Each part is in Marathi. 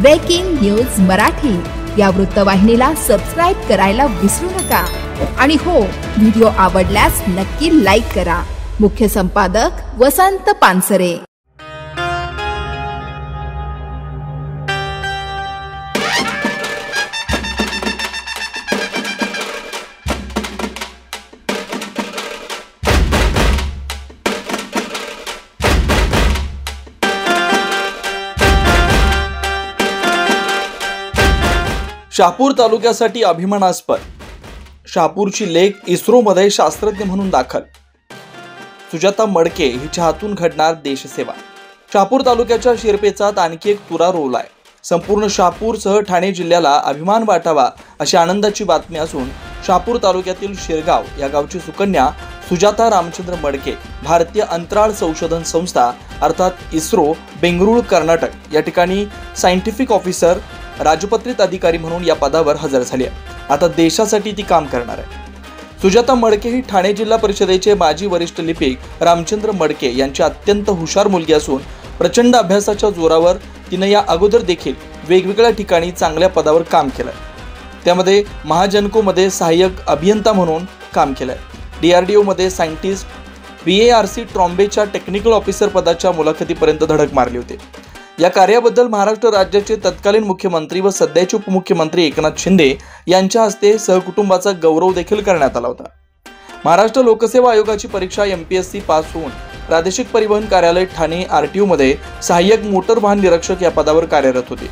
ब्रेकिंग न्यूज मराठी या वृत्तवाहिनीला सबस्क्राइब करायला विसरू नका आणि हो, व्हिडिओ आवडल्यास नक्की लाईक करा। मुख्य संपादक वसंत पानसरे। शहापूर तालुक्यासाठी अभिमानास्पद शहापूरची लेक इस्रोमध्ये शास्त्रज्ञ म्हणून दाखल। सुजाता मडके हिच्या हातून घडणार देशसेवा। शहापूर तालुक्याच्या शिरपेचात आणखी एक तुरा रोवलाय। संपूर्ण शहापूरसह ठाणे जिल्ह्याला अभिमान वाटावा अशी आनंदाची बातमी असून शहापूर तालुक्यातील शिरगाव या गावची सुकन्या सुजाता रामचंद्र मडके भारतीय अंतराळ संशोधन संस्था अर्थात इस्रो बेंगळुरू कर्नाटक या ठिकाणी सायंटिफिक ऑफिसर राजपत्रित अधिकारी म्हणून या पदावर हजर झाली आहे। आता देशासाठी ती काम करणार आहे। सुजाता मडके ही ठाणे जिल्हा परिषदेचे माजी वरिष्ठ लिपिक रामचंद्र मडके यांची अत्यंत हुशार मुलगी असून प्रचंड अभ्यासाच्या जोरावर तिने या अगोदर देखील वेगवेगळ्या ठिकाणी चांगल्या पदावर काम केलंय। त्यामध्ये महाजनको मध्ये सहाय्यक अभियंता म्हणून काम केलंय। DRDO मध्ये सायंटिस्ट, BARC ट्रॉम्बेच्या टेक्निकल ऑफिसर पदाच्या मुलाखतीपर्यंत धडक मारली होती। या कार्याबद्दल महाराष्ट्र राज्याचे तत्कालीन मुख्यमंत्री व सध्याचे उपमुख्यमंत्री एकनाथ शिंदे यांच्या हस्ते सहकुटुंबाचा गौरव देखील करण्यात आला होता। महाराष्ट्र लोकसेवा आयोगाची परीक्षा MPSC पास होऊन प्रादेशिक परिवहन कार्यालय ठाणे RTO मध्ये सहाय्यक मोटर वाहन निरीक्षक या पदावर कार्यरत होते।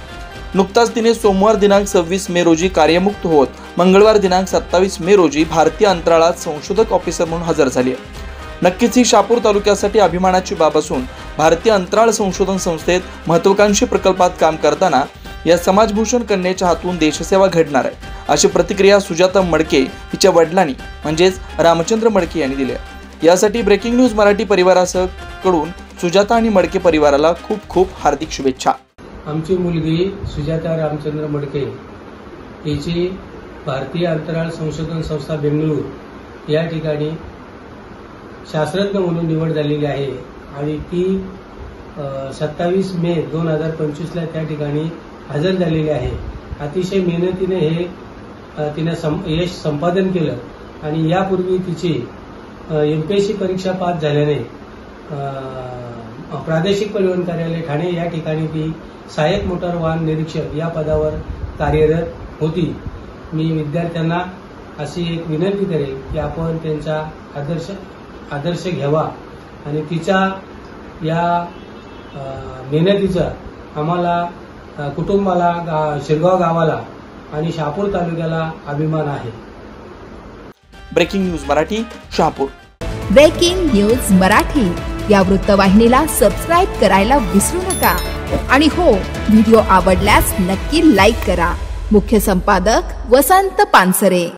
नुकताच तिने सोमवार दिनांक 26 मे रोजी कार्यमुक्त होत मंगळवार दिनांक 27 मे रोजी भारतीय अंतराळात संशोधक ऑफिसर म्हणून हजर झाली आहे। नक्कीच ही शहापूर तालुक्यासाठी अभिमानाची बाब असून भारतीय अंतराळ संशोधन संस्थेत महत्त्वाकांक्षी प्रकल्पात काम करताना या समाजभूषण कन्येच्या हातून देशसेवा घडणार आहे अशी प्रतिक्रिया सुजाता मडके हिच्या वडिलांनी म्हणजेच रामचंद्र मडके यांनी दिली आहे। यासाठी ब्रेकिंग न्यूज मराठी परिवारासह कडून सुजाता आणि मडके परिवाराला खूप खूप हार्दिक शुभेच्छा। आमची मुलगी सुजाता रामचंद्र मडके हिची भारतीय अंतराळ संशोधन संस्था बेंगळुरू या ठिकाणी शास्त्रज्ञ म्हणून निवड झालेली आहे आणि ती 27 मे 2025 ला त्या ठिकाणी हजर झालेली आहे। अतिशय मेहनतीने तिने यश संपादन केलं आणि यापूर्वी तिची MPSC परीक्षा पास झाल्याने प्रादेशिक परिवहन कार्यालय ठाणे या ठिकाणी ती सहाय्यक मोटार वाहन निरीक्षक या पदावर कार्यरत होती। मी विद्यार्थ्यांना अशी एक विनंती करेन की आपण त्यांचा आदर्श घ्यावा आणि तिच्या या मेहनतीचा आम्हाला कुटुंबाला शिरगाव गावाला आणि शहापूर तालुक्याला अभिमान आहे। Breaking news Marathi Shahapur. Breaking news Marathi या वृत्तवाहिनीला सबस्क्राइब करायला विसरू नका आणि हो, व्हिडिओ आवडल्यास नक्की लाईक करा। मुख्य संपादक वसंत पानसरे।